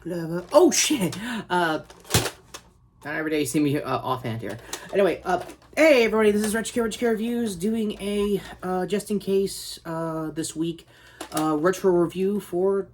Oh shit! Not every day you see me offhand here. Anyway, hey everybody, this is Retrokid Reviews doing a just in case this week retro review for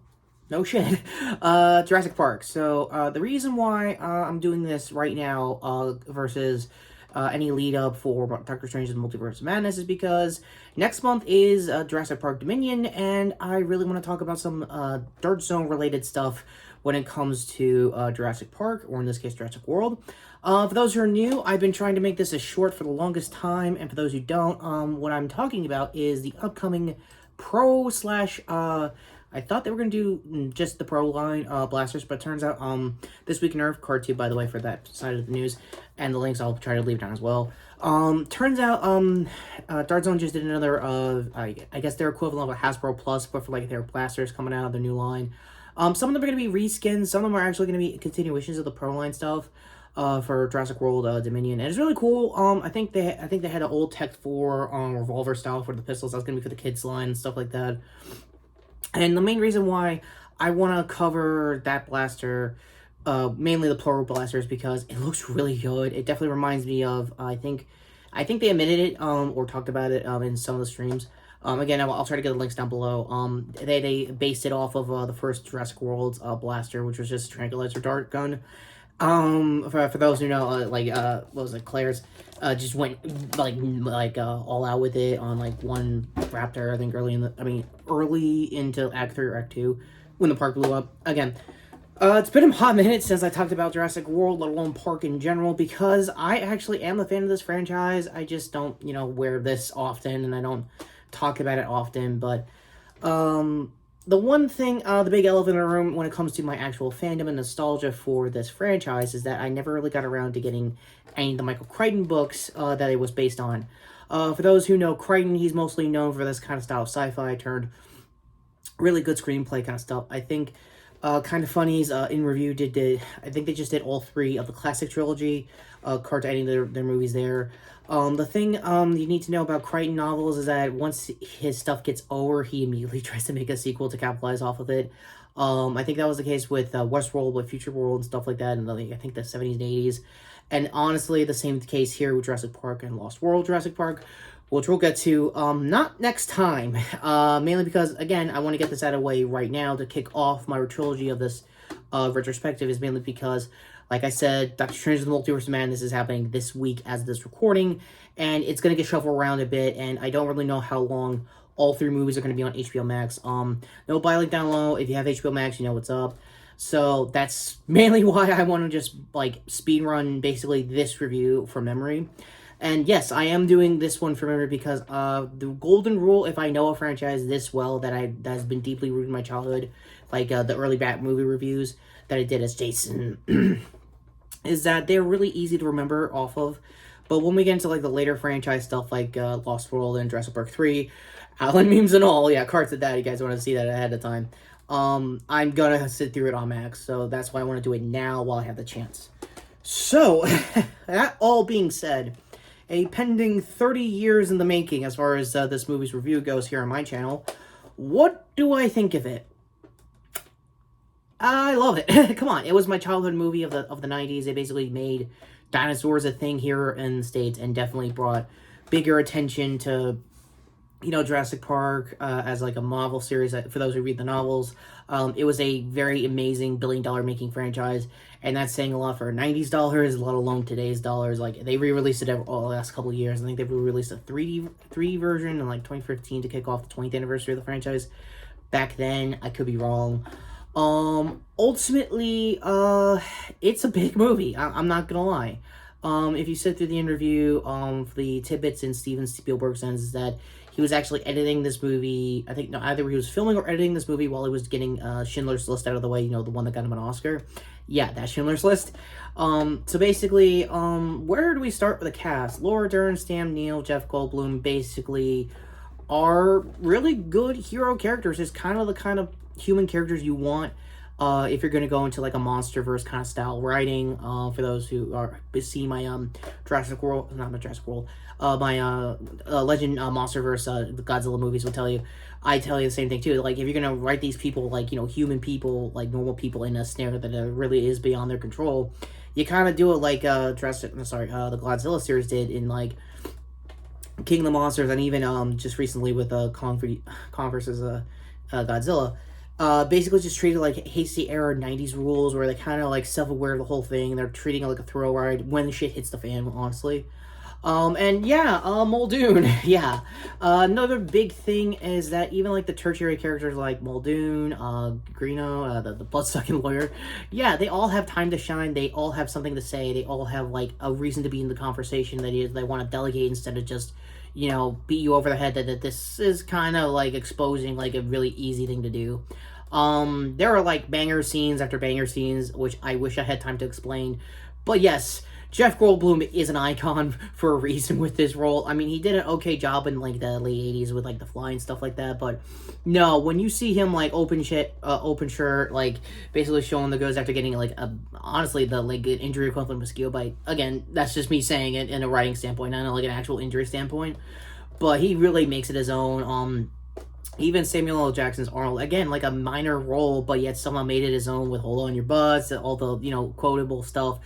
Jurassic Park. So the reason why I'm doing this right now versus any lead up for Doctor Strange and the Multiverse of Madness is because next month is Jurassic Park Dominion, and I really want to talk about some Dirt Zone related stuff when it comes to Jurassic Park, or in this case, Jurassic World. For those who are new, I've been trying to make this as short for the longest time, and for those who don't, what I'm talking about is the upcoming Pro slash, I thought they were going to do just the Pro line blasters, but it turns out, this week in Nerf, card 2, by the way, for that side of the news, and the links I'll try to leave down as well. Turns out, Dirt Zone just did another, I guess their equivalent of a Hasbro Plus, but for, like, their blasters coming out of their new line. Some of them are going to be reskins, some of them are actually going to be continuations of the Pro line stuff, for Jurassic World, Dominion, and it's really cool. I think they had an old Tech 4, revolver style for the pistols. That's going to be for the kids line and stuff like that. And the main reason why I want to cover that blaster, mainly the plural blasters, because it looks really good. It definitely reminds me of, I think they admitted it, or talked about it, in some of the streams. Again, I'll try to get the links down below. They based it off of, the first Jurassic World's, blaster, which was just a tranquilizer dart gun. For those who know, what was it, Claire's, just went, all out with it on, one Raptor, I think, early into Act 3 or Act 2, when the park blew up. Again, it's been a hot minute since I talked about Jurassic World, let alone Park in general, because I actually am a fan of this franchise. I just don't, wear this often, and I don't talk about it often, but, the one thing, the big elephant in the room when it comes to my actual fandom and nostalgia for this franchise is that I never really got around to getting any of the Michael Crichton books that it was based on. For those who know Crichton, he's mostly known for this kind of style of sci-fi turned really good screenplay kind of stuff. I think Kind of Funny's in review I think they just did all 3 of the classic trilogy, card to any of their movies there. The thing you need to know about Crichton novels is that once his stuff gets over, he immediately tries to make a sequel to capitalize off of it. I think that was the case with Westworld, with Future World, and stuff like that, in I think the 70s and 80s. And honestly, the same case here with Jurassic Park and Lost World Jurassic Park, which we'll get to not next time, mainly because, again, I want to get this out of the way right now to kick off my trilogy of this retrospective, is mainly because, like I said, Doctor Strange and the Multiverse of Madness is happening this week as of this recording, and it's going to get shuffled around a bit, and I don't really know how long all 3 movies are going to be on HBO Max. No buy link down low. If you have HBO Max, you know what's up. So that's mainly why I want to just, speed run basically this review from memory. And yes, I am doing this one from memory because the golden rule, if I know a franchise this well that has been deeply rooted in my childhood, the early Bat movie reviews that I did as Jason, is that they're really easy to remember off of. But when we get into the later franchise stuff like Lost World and Jurassic Park 3, Alan memes and all, yeah, cards at that, you guys want to see that ahead of time. I'm gonna sit through it on Max, so that's why I want to do it now while I have the chance. So, that all being said, a pending 30 years in the making as far as this movie's review goes here on my channel, what do I think of it? I love it. Come on, it was my childhood movie of the 90s. They basically made dinosaurs a thing here in the States and definitely brought bigger attention to, Jurassic Park as a Marvel series. For those who read the novels, it was a very amazing billion-dollar making franchise, and that's saying a lot for 90s dollars, let alone today's dollars. They re-released it all the last couple of years. I think they've re-released a 3D version in 2015 to kick off the 20th anniversary of the franchise. Back then, I could be wrong. Ultimately, it's a big movie. I'm not gonna lie. If you sit through the interview, the tidbits in Steven Spielberg's sense is that he was actually editing this movie. I think, either he was filming or editing this movie while he was getting Schindler's List out of the way, the one that got him an Oscar. Yeah, that's Schindler's List. So basically, where do we start with the cast? Laura Dern, Sam Neill, Jeff Goldblum, basically are really good hero characters. It's kind of the kind of human characters you want if you're gonna go into like a MonsterVerse kind of style writing, for those who are see my Jurassic World, not my Jurassic World, my Legend MonsterVerse, the Godzilla movies will tell you. I tell you the same thing too. Like if you're gonna write these people like human people, like normal people in a scenario that really is beyond their control, you kind of do it like the Godzilla series did in like King of the Monsters, and even just recently with Kong versus Godzilla. Basically just treated like hasty era 90s rules where they kind of like self-aware of the whole thing. They're treating it like a thrill ride when the shit hits the fan, honestly. And yeah, Muldoon, yeah. Another big thing is that even like the tertiary characters like Muldoon, Greeno, the blood-sucking lawyer, yeah, they all have time to shine. They all have something to say. They all have like a reason to be in the conversation that is they want to delegate instead of just, beat you over the head that this is kind of like exposing like a really easy thing to do. There are like banger scenes after banger scenes, which I wish I had time to explain. But yes, Jeff Goldblum is an icon for a reason with this role. I mean, he did an okay job in like the late 80s with like The Fly and stuff like that, but no, when you see him like open shirt, like basically showing the goods after getting like honestly the like injury equivalent mosquito bite. Again, that's just me saying it in a writing standpoint, not like an actual injury standpoint. But he really makes it his own. Even Samuel L. Jackson's Arnold, again, like a minor role, but yet somehow made it his own with Hold On Your Butts, all the, quotable stuff.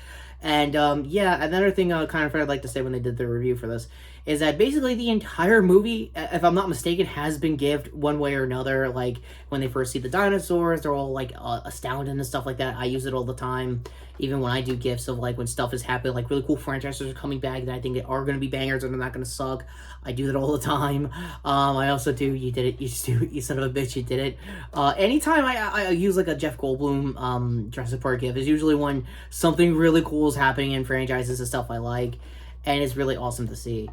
And, yeah, another thing kind of I'd like to say when they did the review for this is that basically the entire movie, if I'm not mistaken, has been given one way or another. Like, when they first see the dinosaurs, they're all, like, astounded and stuff like that. I use it all the time, even when I do GIFs of, like, when stuff is happening, like, really cool franchises are coming back that I think are going to be bangers and they're not going to suck. I do that all the time. I also do, you did it, you son of a bitch, you did it. Anytime I use, like, a Jeff Goldblum Jurassic Park GIF is usually when something really cool is happening in franchises and stuff I like, and it's really awesome to see.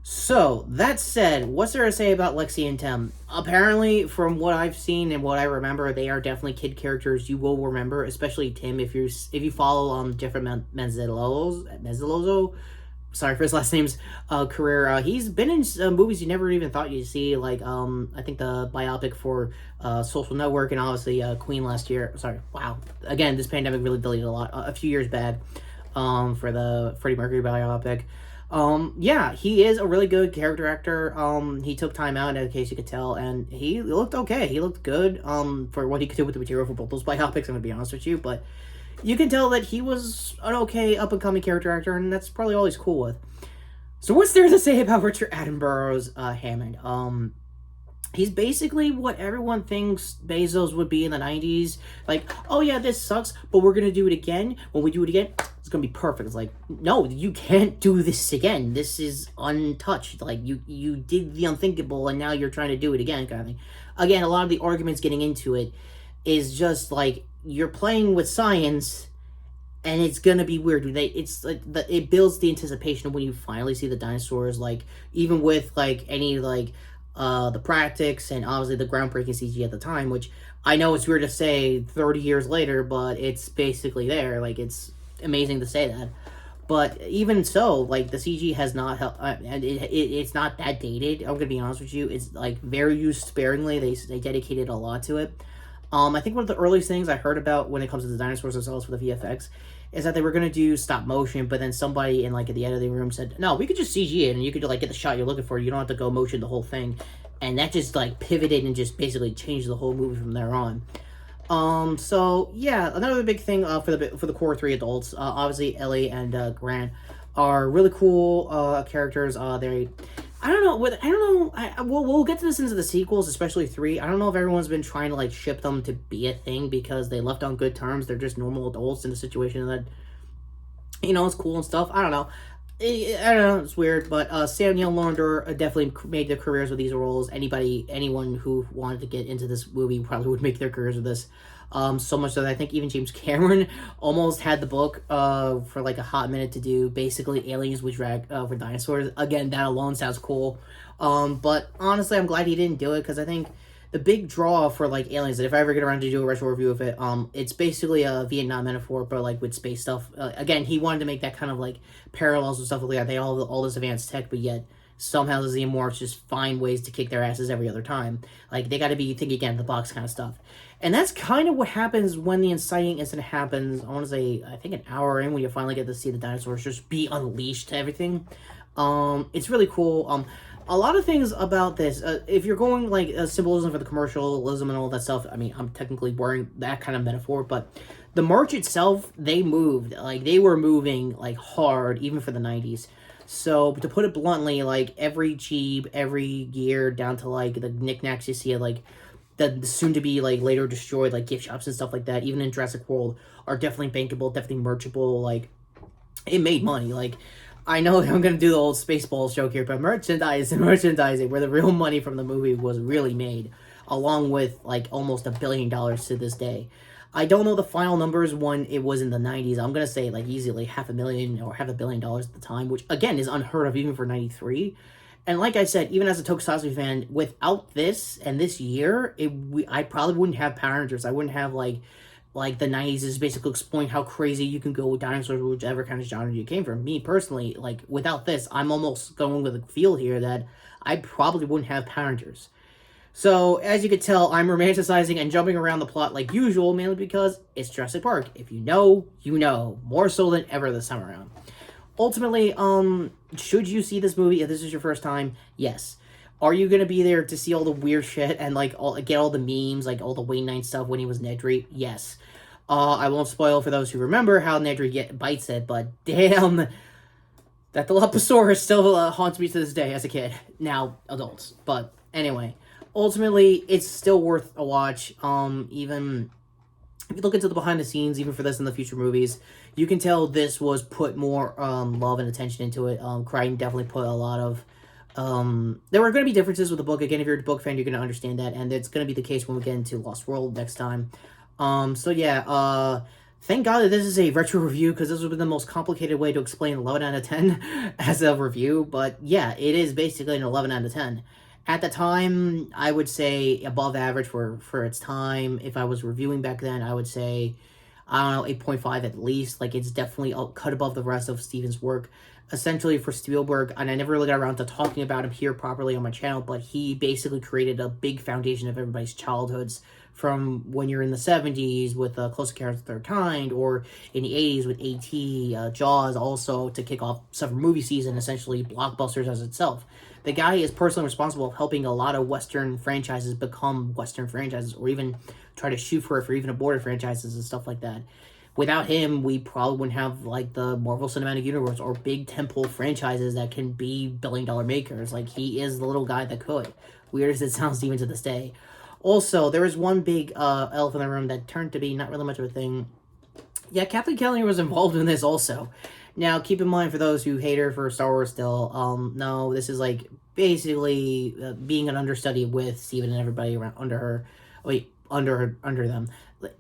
So, that said, what's there to say about Lexi and Tim? Apparently, from what I've seen and what I remember, they are definitely kid characters you will remember, especially Tim, if you follow Jeffrey Menzillozo, sorry for his last name's career. He's been in movies you never even thought you'd see, like I think the biopic for Social Network, and obviously Queen last year. Sorry, wow. Again, this pandemic really delayed a lot. A few years back for the Freddie Mercury biopic. Yeah, he is a really good character actor. He took time out, in case you could tell, and he looked okay. He looked good for what he could do with the material for both those biopics, I'm gonna be honest with you, but you can tell that he was an okay up-and-coming character actor, and that's probably all he's cool with. So what's there to say about Richard Attenborough's Hammond? He's basically what everyone thinks Bezos would be in the 90s. Like, oh yeah, this sucks, but we're gonna do it again. When we do it again, it's gonna be perfect. It's like, no, you can't do this again. This is untouched. Like, you did the unthinkable, and now you're trying to do it again, kind of thing. Again, a lot of the arguments getting into it is just like, you're playing with science, and it's gonna be weird. It's like it builds the anticipation of when you finally see the dinosaurs. Like, even with like any like the practice and obviously the groundbreaking CG at the time, which I know it's weird to say 30 years later, but it's basically there. Like, it's amazing to say that. But even so, like, the CG has not helped, and it's not that dated. I'm gonna be honest with you. It's like very used sparingly. They dedicated a lot to it. I think one of the earliest things I heard about when it comes to the dinosaurs themselves for the VFX is that they were going to do stop motion, but then somebody in like the editing room said, no, we could just CG it and you could like get the shot you're looking for. You don't have to go motion the whole thing. And that just like pivoted and just basically changed the whole movie from there on. So yeah, another big thing for the core three adults, obviously Ellie and Grant are really cool characters. I don't know. We'll get to this into the sequels, especially 3. I don't know if everyone's been trying to like ship them to be a thing because they left on good terms. They're just normal adults in a situation that, it's cool and stuff. I don't know. I don't know. It's weird, but Sam Neill, Lauren Dora definitely made their careers with these roles. Anyone who wanted to get into this movie probably would make their careers with this. So much that I think even James Cameron almost had the book for like a hot minute to do basically aliens with with dinosaurs. Again, that alone sounds cool. But honestly, I'm glad he didn't do it because I think the big draw for like aliens, that if I ever get around to do a retro review of it, it's basically a Vietnam metaphor, but like with space stuff. Again, he wanted to make that kind of like parallels and stuff like that. They all this advanced tech, but yet somehow the Xenomorphs just find ways to kick their asses every other time. Like, they gotta be thinking again the box kind of stuff. And that's kind of what happens when the inciting incident happens. I want to say, I think an hour in, when you finally get to see the dinosaurs just be unleashed to everything. It's really cool. A lot of things about this, if you're going like symbolism for the commercialism and all that stuff, I mean, I'm technically wearing that kind of metaphor, but the merch itself, they moved. Like, they were moving like hard, even for the 90s. So, to put it bluntly, like, every Jeep, every gear, down to like the knickknacks you see at like the soon-to-be like later destroyed like gift shops and stuff like that, even in Jurassic World, are definitely bankable, definitely merchable. Like, it made money. Like, I know I'm going to do the old Spaceballs joke here, but merchandising, where the real money from the movie was really made, along with, like, almost $1 billion to this day. I don't know the final numbers when it was in the 90s. I'm going to say, like, easily $500,000 or $500 million at the time, which, again, is unheard of even for 93. And like I said, even as a Tokusatsu fan, without this and this year, I probably wouldn't have Power Rangers. I wouldn't have, like the 90s is basically exploring how crazy you can go with dinosaurs, whichever kind of genre you came from. Me, personally, like, without this, I'm almost going with a feel here that I probably wouldn't have Power Rangers. So, as you can tell, I'm romanticizing and jumping around the plot like usual, mainly because it's Jurassic Park. If you know, you know. More so than ever this time around. Ultimately, should you see this movie if this is your first time? Yes. Are you gonna be there to see all the weird shit and, like, get all the memes, like, all the Wayne Knight stuff when he was Nedry? Yes. I won't spoil for those who remember how Nedry bites it, but damn, that Dilophosaurus still haunts me to this day as a kid. Now, adults. But, anyway. Ultimately, it's still worth a watch. Even if you look into the behind the scenes, even for this and the future movies, you can tell this was put more love and attention into it. Crichton definitely put a lot of... there were going to be differences with the book. Again, if you're a book fan, you're going to understand that, and it's going to be the case when we get into Lost World next time. So yeah, thank God that this is a retro review, because this would have been the most complicated way to explain 11 out of 10 as a review, but yeah, it is basically an 11 out of 10. At the time, I would say above average for its time. If I was reviewing back then, I would say, I don't know, 8.5 at least. Like, it's definitely cut above the rest of Steven's work. Essentially, for Spielberg, and I never really got around to talking about him here properly on my channel, but he basically created a big foundation of everybody's childhoods, from when you're in the 70s with Close Encounters of the Third Kind, or in the 80s with A.T., Jaws, also to kick off summer movie season, essentially blockbusters as itself. The guy is personally responsible for helping a lot of Western franchises become Western franchises, or even try to shoot for it for even aborted franchises and stuff like that. Without him, we probably wouldn't have, like, the Marvel Cinematic Universe or big temple franchises that can be billion-dollar makers. Like, he is the little guy that could. Weird as it sounds even to this day. Also, there was one big elephant in the room that turned to be not really much of a thing. Yeah, Kathleen Keller was involved in this also. Now, keep in mind, for those who hate her for Star Wars still, no, this is, like, basically being an understudy with Steven and everybody around under her. Wait, under them.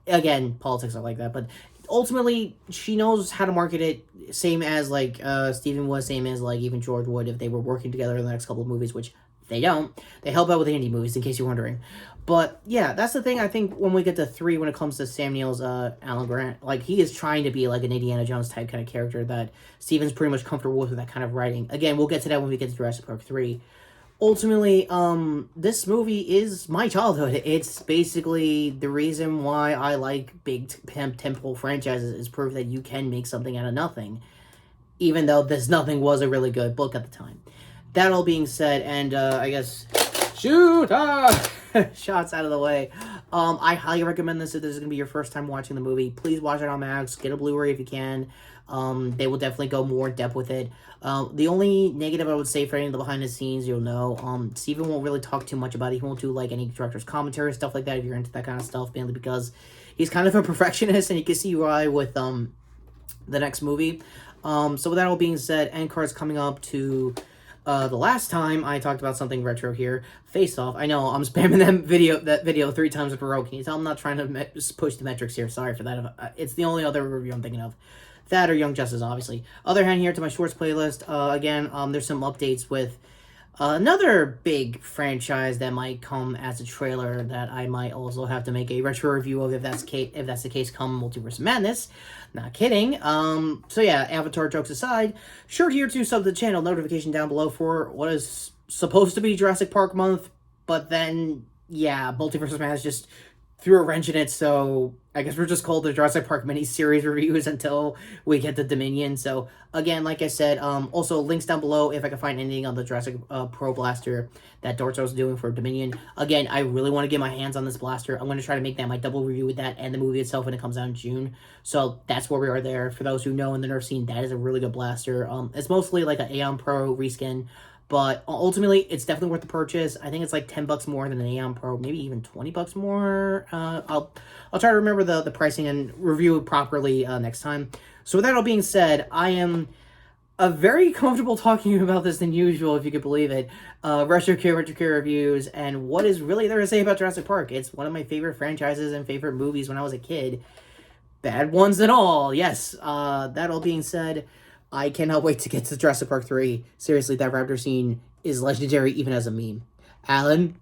Again, politics are like that, but ultimately, she knows how to market it, same as, like, Steven was, same as, like, even George would if they were working together in the next couple of movies, which they don't. They help out with the indie movies, in case you're wondering. But, yeah, that's the thing, I think, when we get to 3, when it comes to Sam Neill's Alan Grant, like, he is trying to be, like, an Indiana Jones type kind of character that Steven's pretty much comfortable with that kind of writing. Again, we'll get to that when we get to Jurassic Park 3. Ultimately, this movie is my childhood. It's basically the reason why I like big temple franchises, is proof that you can make something out of nothing. Even though this nothing was a really good book at the time. That all being said, and I guess... Shoot! Shots out of the way. I highly recommend this if this is going to be your first time watching the movie. Please watch it on Max. Get a Blu-ray if you can. They will definitely go more in depth with it. The only negative I would say for any of the behind the scenes, you'll know, Steven won't really talk too much about it. He won't do, like, any director's commentary, stuff like that, if you're into that kind of stuff, mainly because he's kind of a perfectionist, and you can see why with the next movie. So with that all being said, end cards coming up to... the last time I talked about something retro here, Face Off. I know, I'm spamming that video 3 times in a row. Can you tell I'm not trying to push the metrics here? Sorry for that. It's the only other review I'm thinking of. That or Young Justice, obviously. Other hand here to my shorts playlist. Again, there's some updates with Another big franchise that might come as a trailer that I might also have to make a retro review of if that's the case come Multiverse of Madness. Not kidding. So yeah, Avatar jokes aside, sure here to sub to the channel, notification down below for what is supposed to be Jurassic Park month, but then yeah, Multiverse of Madness just threw a wrench in it, so I guess we're just called the Jurassic Park mini-series reviews until we get the Dominion. So, again, like I said, also links down below if I can find anything on the Jurassic Pro Blaster that Dorzo's doing for Dominion. Again, I really want to get my hands on this blaster. I'm going to try to make that my double review with that and the movie itself when it comes out in June. So, that's where we are there. For those who know in the Nerf scene, that is a really good blaster. It's mostly like an Aeon Pro reskin, but ultimately, it's definitely worth the purchase. I think it's like $10 more than an Aeon Pro, maybe even $20 more. I'll try to remember the pricing and review it properly next time. So with that all being said, I am very comfortable talking about this than usual, if you could believe it. Retrokid Reviews, and what is really there to say about Jurassic Park? It's one of my favorite franchises and favorite movies when I was a kid. Bad ones and all, yes. That all being said, I cannot wait to get to Jurassic Park 3. Seriously, that raptor scene is legendary even as a meme. Alan?